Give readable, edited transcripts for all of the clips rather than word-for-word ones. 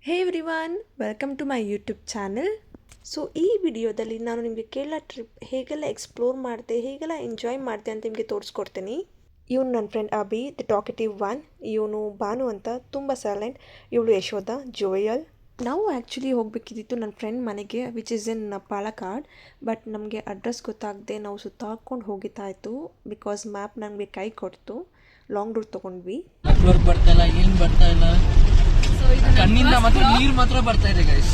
Hey everyone, welcome to my YouTube channel. So ಈ ವಿಡಿಯೋದಲ್ಲಿ ನಾನು ನಿಮಗೆ ಕೇರಳ ಟ್ರಿಪ್ ಹೇಗೆಲ್ಲ ಎಕ್ಸ್ಪ್ಲೋರ್ ಮಾಡಿದೆ, ಹೇಗೆಲ್ಲ ಎಂಜಾಯ್ ಮಾಡಿದೆ ಅಂತ ನಿಮಗೆ ತೋರಿಸ್ಕೊಡ್ತೀನಿ. ಇವನು ನನ್ನ friend Abhi, the talkative one. ಇವನು ಭಾನು ಅಂತ, ತುಂಬ ಸೈಲೆಂಟ್. ಇವಳು ಯಶೋಧ, ಜೋಯಲ್. ನಾವು ಆ್ಯಕ್ಚುಲಿ ಹೋಗಬೇಕಿದ್ದಿತ್ತು ನನ್ನ ಫ್ರೆಂಡ್ ಮನೆಗೆ, which is in Palakkad. But ನಮಗೆ ಅಡ್ರೆಸ್ ಗೊತ್ತಾಗದೆ ನಾವು ಸುತ್ತಾಕೊಂಡು ಹೋಗಿತ್ತಾಯಿತು, ಬಿಕಾಸ್ ಮ್ಯಾಪ್ ನನಗೆ ಕೈ ಕೊಡ್ತು. ಲಾಂಗ್ ರೂಟ್ ತೊಗೊಂಡ್ವಿ. ನೆಟ್ವರ್ಕ್ ಬರ್ತಾ ಇಲ್ಲ, ಏನು ಬರ್ತಾ ಇಲ್ಲ, ಕಣ್ಣಿಂದ ಮಾತ್ರ ನೀರು ಮಾತ್ರ ಬರ್ತಾ ಇದೆ ಗೈಸ್.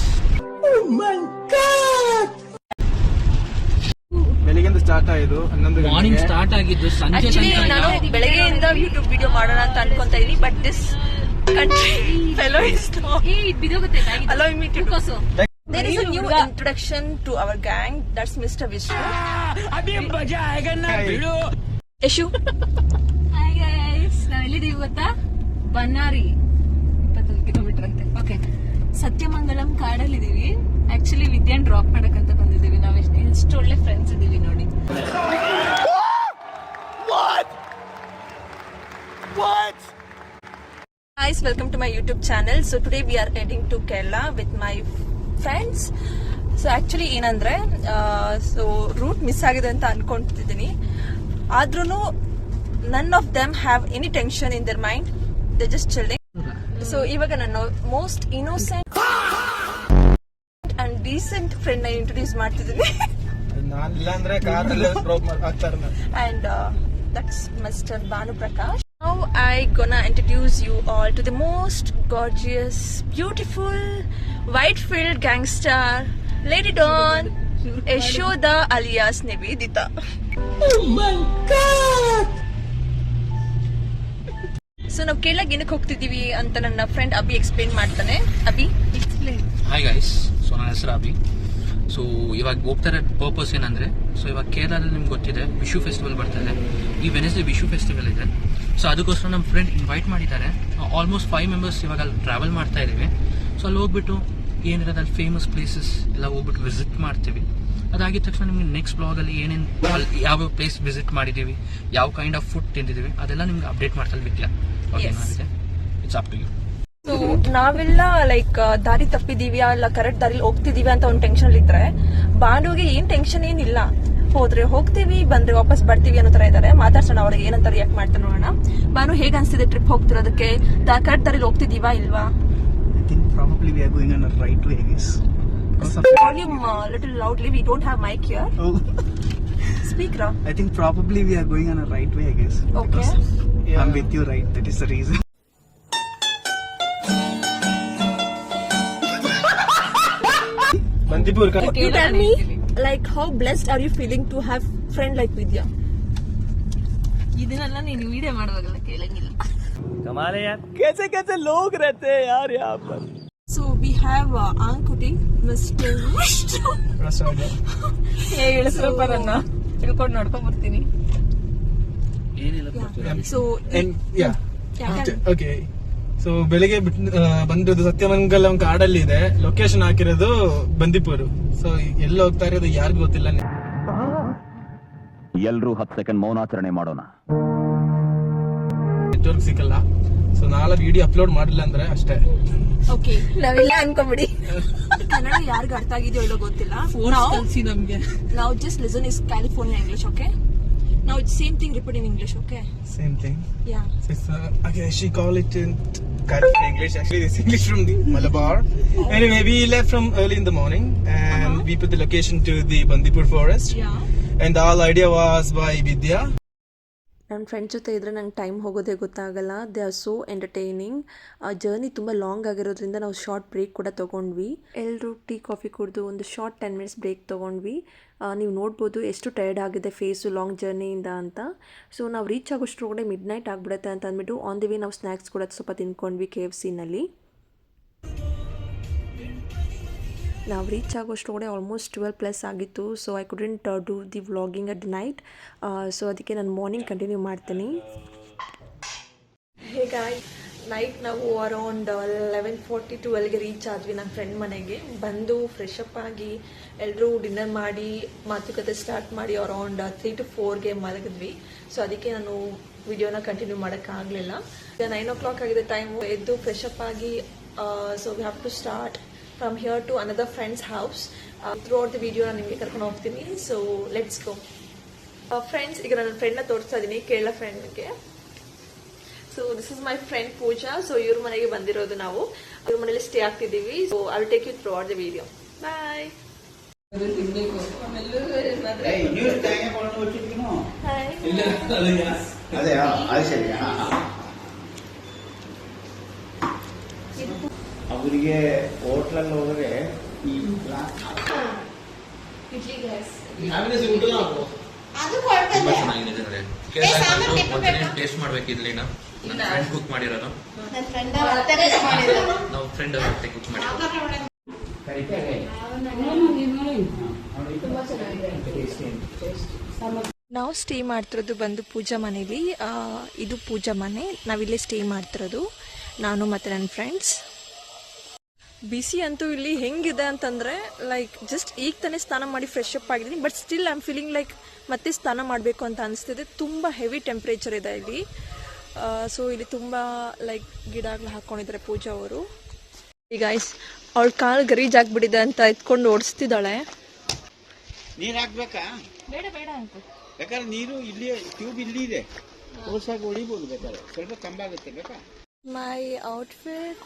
ಬೆಳಿಗ್ಗೆ ಸ್ಟಾರ್ಟ್ ಆಯಿತು, 11 ಮಾರ್ನಿಂಗ್ ಸ್ಟಾರ್ಟ್ ಆಗಿದ್ದು ಸಂಜೆ ತನಕ. ನಾನು ಬೆಳಗ್ಗೆಯಿಂದ ಯೂಟ್ಯೂಬ್ ವಿಡಿಯೋ ಮಾಡೋಣ ಅಂತ ಅನ್ಕೊಂತಾ ಇದೀನಿ, but this country fellow is not allowing me to do so. There is a new introduction to our gang. That's Mr. Vishnu. Abhi ಮಜಾ ಆएगा ना ಬಿಡು. ಯಶು, ಹಾಯ್ ಗೈಸ್, ನಾವು ಎಲ್ಲಿದ್ದೀವಿ ಗೊತ್ತಾ? ಬನ್ನಾರಿ, 21 ಕಿಲೋಮೀಟರ್ ಅಂತೆ. ಓಕೆ, ಸತ್ಯಮಂಗಲಂ ಕಾಡಲ್ಲಿದ್ದೀವಿ. ಆಕ್ಚುಲಿ ವಿದ್ಯಾನ್ ಡ್ರಾಪ್ ಮಾಡಕ್ಕಂತ ಬಂದಿದ್ದೀವಿ. ನಾವು ಎಷ್ಟು ಒಳ್ಳೆ ಫ್ರೆಂಡ್ಸ್ ಇದ್ದೀವಿ ನೋಡಿ. guys, welcome to my YouTube channel. So today we are heading to Kerala with my friends. So actually ಏನಂದ್ರೆ so ರೂಟ್ ಮಿಸ್ ಆಗಿದೆ ಅಂತ ಅನ್ಕೊಂತಿದ್ದೀನಿ. ಆದ್ರೂ none of them have any tension in their mind. They just chilling. So ಇವಾಗ ನನ್ನ most innocent and decent friend ನ introduce ಮಾಡ್ತಿದ್ದೀನಿ. ನಾನು ಇಲ್ಲ ಅಂದ್ರೆ ಕಾರಲ್ಲಿ ಪ್ರಾಬ್ಲಮ್ ಆಗ್ತಾರೆ. And that's Mr. Banu Prakash. Now I gonna introduce you all to the most gorgeous, beautiful, white-filled gangster, Lady Dawn, Yashoda alias Nivedita. Oh my God! So ನಾವು ಕೇರಳಕ್ಕೆ ಏನಕ್ಕೆ ಹೋಗ್ತಿದ್ದೀವಿ ಅಂತ ನನ್ನ ಫ್ರೆಂಡ್ ಅಭಿ ಎಕ್ಸ್ಪ್ಲೇನ್ ಮಾಡ್ತಾನೆ. Abhi, explain. Hi guys, so ನನ್ನ ಹೆಸರು Abhi. So ಇವಾಗ ಹೋಗ್ತಾರೆ ಪರ್ಪಸ್ ಏನಂದ್ರೆ, ಸೊ ಇವಾಗ ಕೇರಳದಲ್ಲಿ ನಿಮ್ಗೆ ಗೊತ್ತಿದೆ ವಿಶು ಫೆಸ್ಟಿವಲ್ ಬರ್ತಾ ಇದೆ. ಈ ವೆನೆಸ್ಡೇ ವಿಶು ಫೆಸ್ಟಿವಲ್ ಇದೆ. ಸೊ ಅದಕ್ಕೋಸ್ಕರ ನಮ್ಮ ಫ್ರೆಂಡ್ ಇನ್ವೈಟ್ ಮಾಡಿದ್ದಾರೆ. ಆಲ್ಮೋಸ್ಟ್ 5 ಮೆಂಬರ್ಸ್ ಇವಾಗ ಅಲ್ಲಿ ಟ್ರಾವೆಲ್ ಮಾಡ್ತಾ ಇದ್ದೀವಿ. ಸೊ ಅಲ್ಲಿ ಹೋಗ್ಬಿಟ್ಟು ಏನಿರೋದು ಅಲ್ಲಿ ಫೇಮಸ್ ಪ್ಲೇಸಸ್ ಎಲ್ಲ ಹೋಗ್ಬಿಟ್ಟು ವಿಸಿಟ್ ಮಾಡ್ತೀವಿ. ಅದಾಗಿದ ತಕ್ಷಣ ನಿಮ್ಗೆ ನೆಕ್ಸ್ಟ್ ಬ್ಲಾಗಲ್ಲಿ ಏನೇನು ಅಲ್ಲಿ ಯಾವ ಪ್ಲೇಸ್ ವಿಸಿಟ್ ಮಾಡಿದ್ದೀವಿ, ಯಾವ ಕೈಂಡ್ ಆಫ್ ಫುಡ್ ತಿಂದಿದ್ದೀವಿ, ಅದೆಲ್ಲ ನಿಮ್ಗೆ ಅಪ್ಡೇಟ್ ಮಾಡ್ತಾರೆ Vidya. It's up to you. So ನಾವೆಲ್ಲ ಲೈಕ್ ದಾರಿ ತಪ್ಪಿದೀವಿ ಅಲ್ಲ ಕರೆಕ್ಟ್ ದಾರಿಲಿ ಹೋಗ್ತಿದೀವಿ ಅಂತ ಒಂದು ಟೆನ್ಷನ್ ಇದ್ರೆ, ಬಾನುಗೆ ಏನ್ ಟೆನ್ಷನ್ ಏನಿಲ್ಲ. ಹೋದ್ರೆ ಹೋಗ್ತೀವಿ, ಬಂದ್ರೆ ವಾಪಸ್ ಬರ್ತೀವಿ ಅನ್ನೋ ತರ ಇದಾರೆ. ಮಾತಾಡ್ಸೋಣ ಅವ್ರಿಗೆ ಏನಂತ ರಿಯಾಕ್ಟ್ ಮಾಡ್ತಾರೆ ನೋಡೋಣ. ಬಾನು, ಹೇಗೆ ಅನ್ಸ್ತಿದೆ ಟ್ರಿಪ್ ಹೋಗ್ತಿರೋದಕ್ಕೆ? ಕರೆಕ್ಟ್ ದಾರಿಲಿ ಹೋಗ್ತಿದೀವಾ ಇಲ್ವಾ? I think probably we are going on a right way, I guess. Volume little loudly, we don't have mic here. Oh. Speak ra. I think probably we are going on a right way, I guess. Okay. I'm with you, right? That is the reason. Bandipur ka. You tell me, like how blessed are you feeling to have friend like Vidya? ಇದನ್ನೆಲ್ಲ ನೀನು video ಮಾಡುವಾಗಲ್ಲ ಕೇಳಂಗಿಲ್ಲ. ಕಮಾಲ್ ಯಾರ್. कैसे कैसे लोग रहते हैं यार यहाँ पर. So we have Ankuti, Mr. Prasaad. ಹೇಳಿಸ್ರಪ್ಪ ನನ್ನ ತಿಳ್ಕೊಂಡು ನೋಡ್ಕೊಂಡ್ ಬರ್ತೀನಿ. ಏನಿಲ್ಲ. So Okay. ಸೊ ಬೆಳಿಗ್ಗೆ ಬಂದಿರೋದು ಸತ್ಯಮಂಗಲಂ ಕಾಡಲ್ಲಿ ಇದೆ. ಲೊಕೇಶನ್ ಹಾಕಿರೋದು ಬಂದಿಪುರ್. ಸೊ ಎಲ್ಲಿ ಹೋಗ್ತಾ ಇರೋದು ಯಾರಿಗೂ ಗೊತ್ತಿಲ್ಲ. ಎಲ್ರೂ 10 ಸೆಕೆಂಡ್ ಮೌನಾಚರಣೆ ಮಾಡೋಣ. ನೆಟ್ವರ್ಕ್ ಸಿಕ್ಕಲ್ಲ. ಸೊ ನಾಳೆ ವಿಡಿಯೋ ಅಪ್ಲೋಡ್ ಮಾಡಿಲ್ಲ ಅಂದ್ರೆ ಅಷ್ಟೇ. ಓಕೆ, ನಾವೆಲ್ಲ ಅನ್ಕೊಂಬಿಡಿ. ಕನ್ನಡ ಯಾರಿಗೂ ಅರ್ಥ ಆಗಿದೆಯೋ ಹೇಳೋ ಗೊತ್ತಿಲ್ಲ. ನಮ್ಗೆ Now just listen is California English, okay? Now it's same thing repeat in English, okay? Same thing. Yeah. So it's, okay, she call it in California English. Actually, this English from the Malabar. Anyway, we left from early in the morning and we put the location to the Bandipur forest. Yeah. And the whole idea was by Vidya. ನನ್ನ friends ಜೊತೆ ಇದ್ದರೆ ನಂಗೆ time ಹೋಗೋದೇ ಗೊತ್ತಾಗಲ್ಲ. They are so entertaining. ಆ journey ತುಂಬ long ಆಗಿರೋದ್ರಿಂದ ನಾವು ಶಾರ್ಟ್ ಬ್ರೇಕ್ ಕೂಡ ತೊಗೊಂಡ್ವಿ. ಎಲ್ಲರೂ ಟೀ ಕಾಫಿ ಕುಡಿದು ಒಂದು ಶಾರ್ಟ್ 10 ಮಿನಿಟ್ಸ್ ಬ್ರೇಕ್ ತೊಗೊಂಡ್ವಿ. ನೀವು ನೋಡ್ಬೋದು ಎಷ್ಟು ಟಯರ್ಡ್ ಆಗಿದೆ ಫೇಸು ಲಾಂಗ್ ಜರ್ನಿಯಿಂದ ಅಂತ. ಸೊ ನಾವು ರೀಚ್ ಆಗೋಷ್ಟ್ರೊಳಗಡೆ ಮಿಡ್ ನೈಟ್ ಆಗಿಬಿಡುತ್ತೆ ಅಂತ ಅಂದ್ಬಿಟ್ಟು ಆನ್ ದಿ ವೇ ನಾವು ಸ್ನ್ಯಾಕ್ಸ್ ಕೂಡ ಸ್ವಲ್ಪ ತಿನ್ಕೊಂಡ್ವಿ KFCನಲ್ಲಿ. ನಾವು ರೀಚ್ ಆಗೋಷ್ಟ್ರೊಳಗಡೆ ಆಲ್ಮೋಸ್ಟ್ 12+ ಆಗಿತ್ತು. So I couldn't do the vlogging at the night. So ಅದಕ್ಕೆ ನಾನು ಮಾರ್ನಿಂಗ್ ಕಂಟಿನ್ಯೂ ಮಾಡ್ತೀನಿ. ಹೇಗೆ ನೈಟ್ ನಾವು ಅರೌಂಡ್ 11:40 12ಗೆ ರೀಚ್ ಆದ್ವಿ ನನ್ನ ಫ್ರೆಂಡ್ ಮನೆಗೆ. ಬಂದು ಫ್ರೆಶ್ ಅಪ್ ಆಗಿ ಎಲ್ಲರೂ ಡಿನ್ನರ್ ಮಾಡಿ ಮಾತುಕತೆ ಸ್ಟಾರ್ಟ್ ಮಾಡಿ ಅರೌಂಡ್ 3 to 4ಗೆ ಮಲಗಿದ್ವಿ. ಸೊ ಅದಕ್ಕೆ ನಾನು ವಿಡಿಯೋನ ಕಂಟಿನ್ಯೂ ಮಾಡೋಕ್ಕಾಗಲಿಲ್ಲ. 9 o'clock ಆಗಿದೆ ಟೈಮು. ಎದ್ದು ಫ್ರೆಶ್ ಅಪ್ ಆಗಿ so we have to start from here to another friends house. Throughout the video ನಾನು ನಿಮಗೆ ಕರ್ಕೊಂಡು ಹೋಗ್ತೀನಿ. So let's go. ಫ್ರೆಂಡ್ಸ್, ಈಗ ನನ್ನ ಫ್ರೆಂಡ್ನ ತೋರಿಸ್ತಾ ಇದ್ದೀನಿ, ಕೇರಳ ಫ್ರೆಂಡ್ಗೆ. So this is my friend Pooja. So ಇವ್ರ ಮನೆಗೆ ಬಂದಿರೋದು ನಾವು. ಇವ್ರ ಮನೇಲಿ ಸ್ಟೇ ಆಗ್ತಿದ್ದೀವಿ. So I will take you throughout the video. Bye. അതെയോ അത് ശരി ಅವರಿಗೆ ಹೋಟ್ಲಲ್ಲಿ ಹೋದ್ರೆ ಈ ತುಂಬಾ ಚೆನ್ನಾಗಿದೆ. ಟೇಸ್ಟ್ ಮಾಡ್ಬೇಕು ಇಡ್ಲಿನ. ನನ್ನ ಫ್ರೆಂಡ್ ಕುಕ್ ಮಾಡಿರೋದು. ನಾವು ಫ್ರೆಂಡ್ ಅವ್ರ ಜೊತೆ ಕುಕ್ ಮಾಡಿರೋದು. ನಾವು ಸ್ಟೇ ಮಾಡ್ತಿರೋದು ಬಂದು ಪೂಜಾ ಮನೇಲಿ. ಇದು ಪೂಜಾ ಮನೆ. ನಾವಿಲ್ಲೇ ಸ್ಟೇ ಮಾಡ್ತಿರೋದು, ನಾನು ಮತ್ತು ನನ್ನ ಫ್ರೆಂಡ್ಸ್. ಬಿಸಿ ಅಂತೂ ಇಲ್ಲಿ ಹೆಂಗಿದೆ ಅಂತಂದರೆ ಲೈಕ್ ಜಸ್ಟ್ ಈಗ ತಾನೇ ಸ್ನಾನ ಮಾಡಿ ಫ್ರೆಶ್ ಅಪ್ ಆಗಿದ್ದೀನಿ. But still I am feeling like ಮತ್ತೆ ಸ್ನಾನ ಮಾಡಬೇಕು ಅಂತ ಅನಿಸ್ತಿದೆ. ತುಂಬ ಹೆವಿ ಟೆಂಪ್ರೇಚರ್ ಇದೆ ಇಲ್ಲಿ. ಸೊ ಇಲ್ಲಿ ತುಂಬ ಲೈಕ್ ಗಿಡಗಳು ಹಾಕ್ಕೊಂಡಿದ್ದಾರೆ ಪೂಜಾ ಅವರು. ಈಗ ಅವಳ ಕಾಲು ಗರೀಜ್ ಆಗ್ಬಿಟ್ಟಿದೆ ಅಂತ ಎತ್ಕೊಂಡು ಓಡಿಸ್ತಿದ್ದಾಳೆ. ನೀರ್ ಹಾಕ್ಬೇಕಾ? ಬೇಡ ಬೇಡ ಅಂತ. ಬೇಕಾದ್ರೆ ನೀರು ಇಲ್ಲಿ ಟ್ಯೂಬ್ ಇಲ್ಲಿ ಇದೆ, ಓಡ್ಸಾಗಿ ಹೊಡಿಬೋದು. ಬೇಕಾದ್ರೆ ಸ್ವಲ್ಪ ಕಂಬ ಆಗುತ್ತೆ. ಬೇಕಾ? ಮೈ ಔಟ್ಫಿಟ್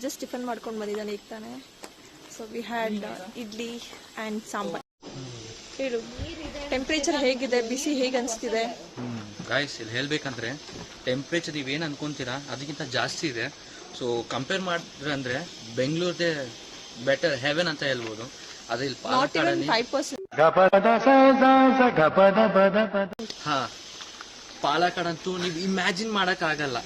ಜಸ್ಟ್ ಟಿಫನ್ ಮಾಡ್ಕೊಂಡು ಬಂದಿದ್ದಾನೆ ಈಗ ತಾನೆ. So we had idli and sambar. ಹೇಳು, ಟೆಂಪ್ರೇಚರ್ ಹೇಗಿದೆ, ಬಿಸಿ ಹೇಗೆ ಅನಿಸ್ತಿದೆ? ಗಾಯ್ಸ್, ಇಲ್ಲಿ ಹೇಳ್ಬೇಕಂದ್ರೆ ಟೆಂಪ್ರೇಚರ್ ನೀವೇನು ಅನ್ಕೊಂತೀರಾ ಅದಕ್ಕಿಂತ ಜಾಸ್ತಿ ಇದೆ. ಸೊ ಕಂಪೇರ್ ಮಾಡಿದ್ರೆ ಅಂದರೆ ಬೆಂಗಳೂರದೇ ಬೆಟರ್ ಹೆವೆನ್ ಅಂತ ಹೇಳ್ಬೋದು. ಅದೇ ಇಲ್ಲಿ ಪಾಲಕ್ಕಾಡಲ್ಲಿ 5%. ಹಾ, ಪಾಲಕ್ಕಾಡಂತೂ ನೀವು ಇಮ್ಯಾಜಿನ್ ಮಾಡೋಕ್ಕಾಗಲ್ಲ.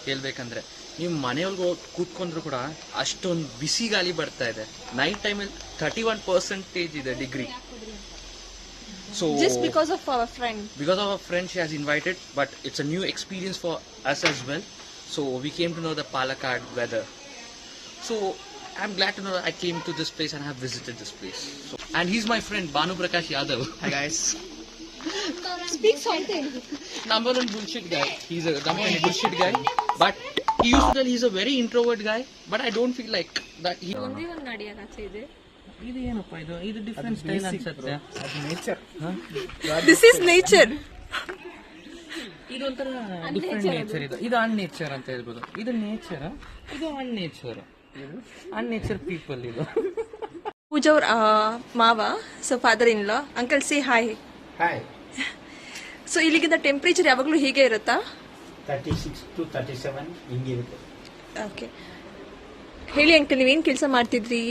ಹೇಳ್ಬೇಕಂದ್ರೆ ನೀವು ಮನೆಯೊಳಗೆ ಕೂತ್ಕೊಂಡ್ರು ಕೂಡ ಅಷ್ಟೊಂದು ಬಿಸಿ ಗಾಳಿ ಬರ್ತಾ ಇದೆ. ನೈಟ್ ಟೈಮಲ್ಲಿ 31% ಇದೆ degree. So Just because of our friend. Because of our friend, she has invited, but it's a new experience for us as well. So we came to know the Palakkad weather. So I'm glad to know that I came to this place and have visited this place. So, and he's my friend Banu Prakash Yadav. Hi guys. Speak something. Number one bullshit guy. He's a number one bullshit guy. But he used to tell he's a very introvert guy. But I don't feel like that. ಒಂದೇ ಒಂದು ನಡೆಯೋಕೆ ಇದೆ. ಇದು ಏನಪ್ಪ ಇದು? ಇದು different style ಅನ್ಸುತ್ತೆ. ಅದು nature. This is nature. ಇದು ಒಂಥರ ಡಿಫ್ರೆಂಟ್ ನೇಚರ್. ಇದು ಅನ್ನೇಚರ್ ಅಂತ ಹೇಳ್ಬೋದು. ಇದು ನೇಚರ್, ಇದು ಅನ್ನೇಚರ್. ಅನ್ನೇಚರ್ ಪೀಪಲ್ ಇದು. ಪೂಜಾ ಅವ್ರ ಮಾವ, so father in law. Uncle say hi. Hi. So ಇಲ್ಲಿಗಿಂತ ಟೆಂಪ್ರೇಚರ್ ಯಾವಾಗಲೂ ಹೀಗೆ ಇರುತ್ತಾ? 36 to 37 ಹಿಂಗಿರುತ್ತೆ. ಓಕೆ, ಹೇಳಿ ಅಂಕಲ್, ನೀವೇನು ಕೆಲಸ ಮಾಡ್ತಿದ್ರಿ?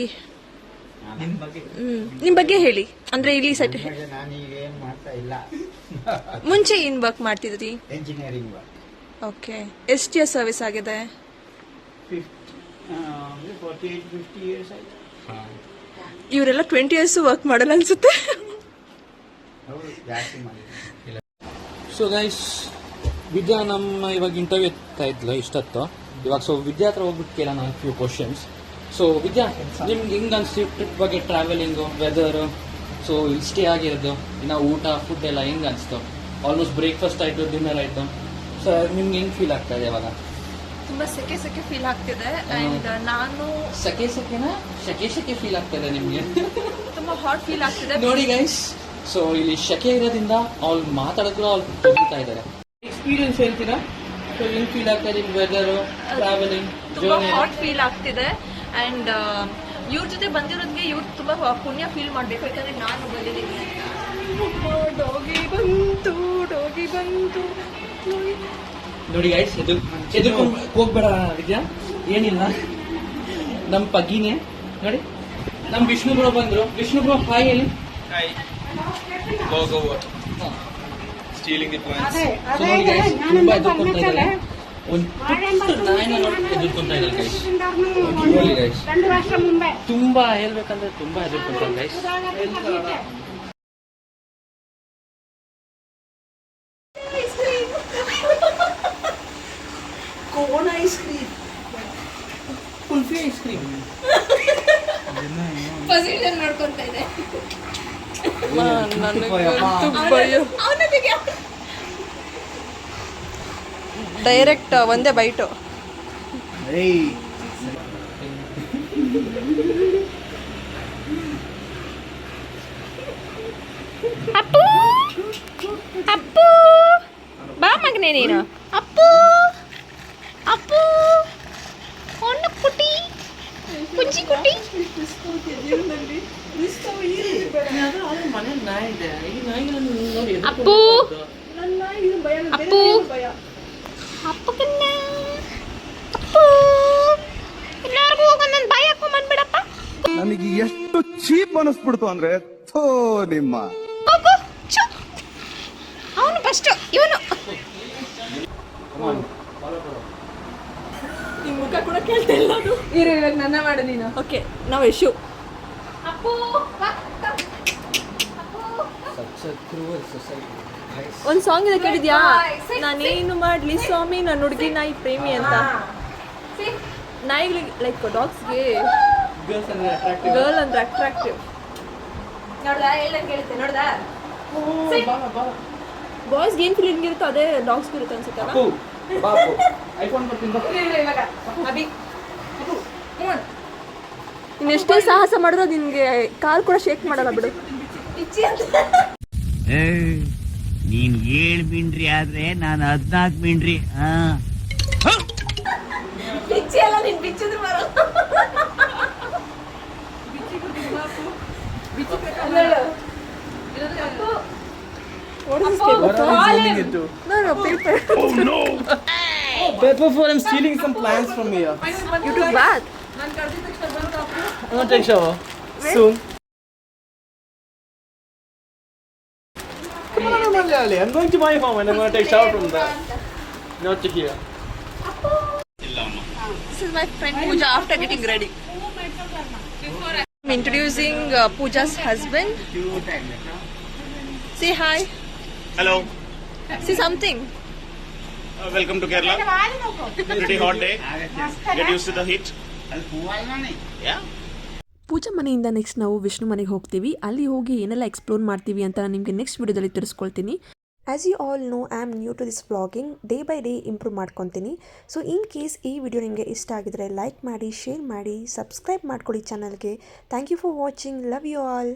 ನಿಮ್ಮ ಬಗ್ಗೆ ಹೇಳಿ. ಅಂದ್ರೆ ಇಲ್ಲಿ ಸೆಟ್ ನಾನೀಗ ಏನ್ ಮಾಡ್ತಾ ಇಲ್ಲ. ಮುಂಚೆ ಏನ್ ವರ್ಕ್ ಮಾಡ್ತಿದ್ರಿ? Engineering work. ಓಕೆ, ಎಷ್ಟು ಇಯರ್ ಸರ್ವಿಸ್ ಆಗಿದೆ? 48-50 years ಆಯ್ತು. ಇವರೆಲ್ಲ 20 years ವರ್ಕ್ ಮಾಡಲ್ಲ ಅನ್ಸುತ್ತೆ. ಹೌದು, ಜಾಸ್ತಿ ಮಾಡಿದ್ದೀನಿ. ಸೊ ಗೈಸ್, ವಿದ್ಯಾ ನಮ್ಮ ಇವಾಗ ಇಂಟರ್ವ್ಯೂ ಎತ್ತಾ ಇದ್ಲು ಇಷ್ಟೊತ್ತು. ಇವಾಗ ಸೊ ವಿದ್ಯಾ ಹತ್ರ ಹೋಗ್ಬಿಟ್ಟು ಕೇಳೋಣ ಫ್ಯೂ ಕ್ವಶನ್ಸ್. ಸೊ ವಿದ್ಯಾ, ನಿಮ್ಗೆ ಹೆಂಗೆ ಅನಿಸ್ತು ಟ್ರಿಪ್ ಬಗ್ಗೆ, ಟ್ರಾವೆಲಿಂಗು, ವೆದರು, ಸೊ ಇಲ್ಲಿ ಸ್ಟೇ ಆಗಿರೋದು, ಇನ್ನು ಊಟ ಫುಡ್ ಎಲ್ಲ ಹೆಂಗೆ ಅನಿಸ್ತು? ಆಲ್ಮೋಸ್ಟ್ ಬ್ರೇಕ್ಫಾಸ್ಟ್ ಆಯಿತು, ಡಿನ್ನರ್ ಆಯಿತು. ಸೊ ನಿಮ್ಗೆ ಹೆಂಗೆ ಫೀಲ್ ಆಗ್ತಾ ಇದೆ ಇವಾಗ? ತುಂಬಾ ಸೆಕೆ ಫೀಲ್ ಆಗ್ತಿದೆ. ಅಂಡ್ ನಾನು ಸೆಕೆ ಫೀಲ್ ಆಗ್ತಾ ಇದೆ ನಿಮಗೆ? ತುಂಬಾ ಹಾಟ್ ಫೀಲ್ ಆಗ್ತಿದೆ. ನೋಡಿ ಗೈಸ್, ಸೊ ಇಲ್ಲಿ ಶೆಕೆ ಇರೋದ್ರಿಂದ ಅವ್ರು ಮಾತಾಡಿದ್ರು ಅವ್ರು ತೊಗೊಳ್ತಾ ಇದ್ದಾರೆ. ಎಕ್ಸ್ಪೀರಿಯನ್ಸ್ ಹೇಳ್ತೀರಾ? ಸೊ ಹೆಂಗ್ ಫೀಲ್ ಆಗ್ತಾ ಇದೆ ವೆದರು, ಟ್ರಾವೆಲಿಂಗ್, ತುಂಬಾ ಹಾಟ್ ಫೀಲ್ ಆಗ್ತಿದೆ. ಅಂಡ್ ಇವ್ರ ಜೊತೆ ಬಂದಿರೋದಕ್ಕೆ ಇವ್ರು ತುಂಬಾ ಪುಣ್ಯ ಫೀಲ್ ಮಾಡ್ಬೇಕು, ಯಾಕಂದ್ರೆ ನಾನು ಬಂದಿದ್ದೀನಿ ಅಂತ. ಡಾಗಿ ಬಂತು. ನೋಡಿ ಗೈಸ್, ಎದುರ್ಕೊಂಡು ಹೋಗ್ಬೇಡ ವಿದ್ಯಾ, ಏನಿಲ್ಲ, ನಮ್ಮ ಪಗ್ಗಿನೇ ನೋಡಿ. ನಮ್ಮ ವಿಷ್ಣು ಬ್ರೋ ಬಂದ್ರು. ವಿಷ್ಣು ಬ್ರೋ ಹಾಯ್ ಹೇಳಿ. Stealing the plants. ಸೊ ನೋಡಿ ಗೈಸ್, ತುಂಬಾ ಎದುರ್ಕೊಂತ ಇದ್ದಾರೆ. ಒಂದು ನಾಯಿನ ನೋಡಿ ಎದುರ್ಕೊಂತ ಇದ್ದಾರೆ ಗೈಸ್. ನೋಡಿ ಗೈಸ್, ತುಂಬಾ ಹೇಳ್ಬೇಕಂದ್ರೆ ತುಂಬಾ ಎದುರ್ಕೊಂತಾರೆ guys. Cone ice cream, kulfi ice cream. Position ನೋಡ್ಕೊಂತ ಇದೆ. ನನಗಂತೂ ಭಯ. ಡೈರೆಕ್ಟ್ ಒಂದೇ ಬೈಟು. ಅಪ್ಪು ಅಪ್ಪು ಬಾ ಮಗನೇ ನೀನು. ಅಪ್ಪು ಅಪ್ಪು ಹೊನ್ನ ಕುಟಿ ಕುಂಜಿ ಕುಟಿ. ಅಪ್ಪು ಅಪ್ಪು ಅಪ್ಪು ಕನ್ನ ಅಪ್ಪು ಎಲ್ಲಾರ್ಗೂ ಒಂದೊಂದು ಬಾಯಿ ಹಾಕೊಂಡ್ ಬಂದ್ಬಿಡಪ್ಪ. ನನಗೆ ಎಷ್ಟು ಚೀಪ್ ಅನಿಸ್ಬಿಡ್ತು ಅಂದ್ರೆ ಥೋ ನಿಮ್ಮ ಅವನು ಫಸ್ಟ್ ಇವನು. ನಿಮ್ಮ ಮುಖ ಕೂಡ ಕೇಳ್ತಾ ಇಲ್ಲ ಅದು. ಇವಾಗ ನನ್ನ ಮಾಡು ನೀನು. ಓಕೆ ನಾವು ಯಶು. ಅಪ್ಪು ಒಂದು ಸಾಂಗ್ ಇದೆ ಕೇಳಿದ್ಯಾ? ನಾನೇನು ಮಾಡ್ಲಿ ಸ್ವಾಮಿ ನನ್ನ ಹುಡುಗಿ ನಾಯಿ ಪ್ರೇಮಿ ಅಂತ. ನಾಯಿಗಳಿಗೆ ಲೈಕ್ ಡಾಗ್ಸ್ಗೆ ಗರ್ಲ್ ಅಂದ್ರೆ ಅಟ್ರಾಕ್ಟಿವ್. ನೋಡ್ದಾ ಹೇಳ್ದಂಗೆ ಕೇಳುತ್ತೆ ನೋಡ್ದಾ. ಬಾಯ್ಸ್ಗೆ ಏನು ಫೀಲಿಂಗ್ ಇರುತ್ತೋ ಅದೇ ಡಾಗ್ಸ್ಗೆ ಇರುತ್ತೆ ಅನ್ಸುತ್ತಲ್ಲ. ಇವಾಗ ಅಭಿ ಇನ್ನೆಷ್ಟೇ ಸಾಹಸ ಮಾಡಿದ್ರು ನಿನಗೆ ಕಾಲ್ ಕೂಡ ಶೇಕ್ ಮಾಡಲ್ಲ ಬಿಡು. ಪಿಚ್ಚಿ ಅಂತ ನೀನ್ 7 ಮಿಂಡ್ರಿ ಆದ್ರೆ ನಾನು 14 ಮಿಂಡ್ರಿ. ಪಿಚ್ಚಿ ಅಲ್ಲ ನೀನ್ ಬಿಚ್ಚಿದ್ರು ಬರೋ. What is this paper? What are you stealing it to? No, paper. Oh no! Paper for I'm stealing some plants from here. You took bath? I'm gonna take shower soon. Come on, Malayali. I'm going to my home and I'm gonna take shower from there. Not to here. This is my friend Pooja after getting ready. I'm introducing Pooja's husband. Say hi. Hello, Say something. welcome to Kerala. Pretty hot day. Get used to the heat. Yeah. ಪೂಜಾ ಮನೆಯಿಂದ next ನಾವು ವಿಷ್ಣು ಮನೆಗೆ ಹೋಗ್ತೀವಿ. ಅಲ್ಲಿ ಹೋಗಿ ಏನೆಲ್ಲ explore ಮಾಡ್ತೀವಿ ಅಂತ ನಾನು ನಿಮಗೆ ನೆಕ್ಸ್ಟ್ ವಿಡಿಯೋದಲ್ಲಿ ತಿಳಿಸ್ಕೊಳ್ತೀನಿ. As you all know I am new to this vlogging. Day by day improve ಮಾಡ್ಕೊತೀನಿ. ಸೊ ಇನ್ ಕೇಸ್ ಈ ವಿಡಿಯೋ ನಿಮಗೆ ಇಷ್ಟ ಆಗಿದ್ರೆ ಲೈಕ್ ಮಾಡಿ, ಶೇರ್ ಮಾಡಿ, ಸಬ್ಸ್ಕ್ರೈಬ್ ಮಾಡ್ಕೊಳ್ಳಿ ಚಾನಲ್ಗೆ. Thank you for watching. Love you all.